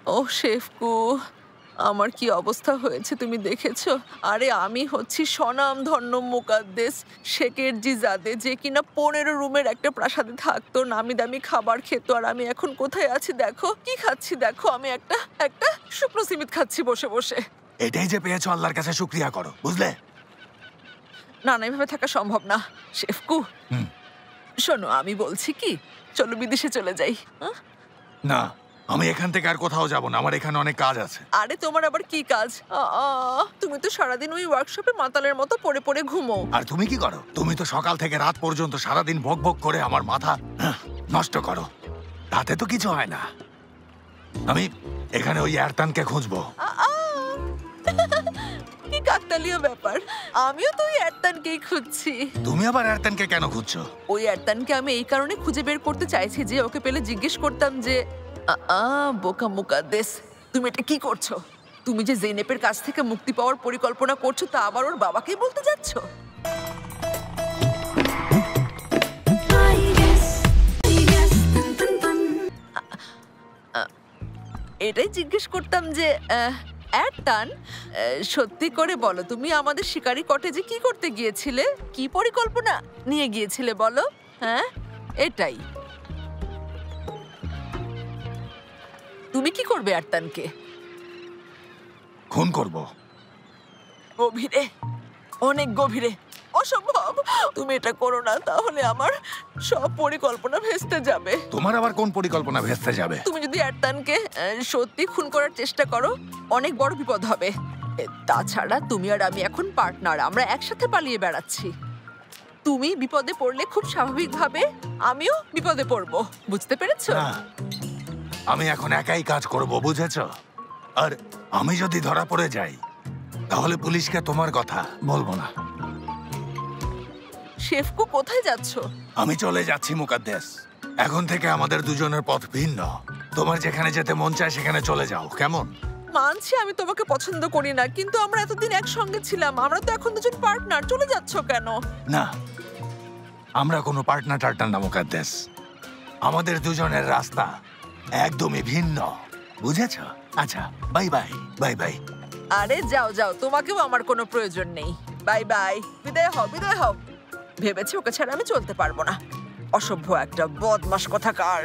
ও শেফকু, আমার কি অবস্থা হয়েছে তুমি দেখেছো? আরে আমি হচ্ছি স্বনামধন্য মুকাদ্দেস শেখের জিজাদে, যে কিনা 15 রুমের একটা প্রাসাদে থাকতো, নামি দামি খাবার খেত। আর আমি এখন কোথায় আছি দেখো, কি খাচ্ছি দেখো, আমি একটা একটা শুকনো সিমিত খাচ্ছি বসে বসে। এটাই যে পেয়েছো, আল্লাহর কাছে শুকরিয়া করো, বুঝলে? না না, এভাবে থাকা সম্ভব না শেফকু। শোনো, আমি বলছি কি, চলো বিদেশে চলে যাই। না, আমি এখান থেকে আর কোথাও যাব না, আমার এখানে অনেক কাজ আছে। আরে তোমার আবার কি কাজ? তুমি তো সারাদিন ওই ওয়ার্কশপে মাতালের মতো পড়ে পড়ে ঘুমো। আর তুমি কি করো? তুমি তো সকাল থেকে রাত পর্যন্ত সারাদিন ভোগ ভোগ করে আমার মাথা নষ্ট করো, তাতে তো কিছু হয় না। আমি এখানে ওই এরতানকে খুঁজবো। কি কাকতালীয় ব্যাপার, আমিও তো ওই এরতানকেই খুঁজছি। তুমি আবার এরতানকে কেন খুঁজছো? ওই এরতানকে আমি এই কারণে খুঁজে বের করতে চাইছি যে ওকে পেলে জিজ্ঞেস করতাম যে বোকা মুকাদ্দেস, তুমি এটা কি করছো? তুমি যে জেনেপের কাছ থেকে মুক্তি পাওয়ার পরিকল্পনা করছো, তা আবার ওর বাবাকেই বলতে যাচ্ছ? এটাই জিজ্ঞেস করতাম যে এরতান, সত্যি করে বলো, তুমি আমাদের শিকারি কটেজে কি করতে গিয়েছিলে? কি পরিকল্পনা নিয়ে গিয়েছিলে বলো? হ্যাঁ, এটাই। তুমি কি করবে এরতানকে? খুন করব। গভীরে, অনেক গভীরে। অসম্ভব, তুমি এটা করো না, তাহলে আমার সব পরিকল্পনা ভেস্তে যাবে। তোমার আবার কোন পরিকল্পনা ভেস্তে যাবে? তুমি যদি এরতানকে সত্যি খুন করার চেষ্টা করো, অনেক বড় বিপদ হবে। তাছাড়া তুমি আর আমি এখন পার্টনার, আমরা একসাথে পালিয়ে বেড়াচ্ছি। তুমি বিপদে পড়লে খুব স্বাভাবিকভাবে আমিও বিপদে পড়বো, বুঝতে পেরেছো? না, আমি এখন একাই কাজ করব, বুঝেছো? আর আমি যদি ধরা পড়ে যাই, তাহলে পুলিশকে তোমার কথা বলবো না। শেফকু, কোথায় যাচ্ছ? আমি চলে যাচ্ছি মুকাদ্দেস। এখন থেকে আমাদের দুজনের পথ ভিন্ন। তোমার যেখানে যেতে মন চায় সেখানে চলে যাও, কেমন? মানছি আমি তোমাকে পছন্দ করি না, কিন্তু আমরা এতদিন একসঙ্গে ছিলাম, আমরা তো এখন দুজন পার্টনার। চলে যাচ্ছ কেন? না, আমরা কোনো পার্টনার টার্টনার না মুকাদ্দেস। আমাদের দুজনের রাস্তা একদমই ভিন্ন, বুঝেছো? আচ্ছা, বাই বাই, বাই বাই। আরে যাও যাও, তোমাকেও আমার কোনো প্রয়োজন নেই। বাই বাই, বিদায় হও, বিদায় হও। ভেবেছি ওকে ছাড়া আমি চলতে পারবো না। অসভ্য একটা বদমাশ কোথাকার।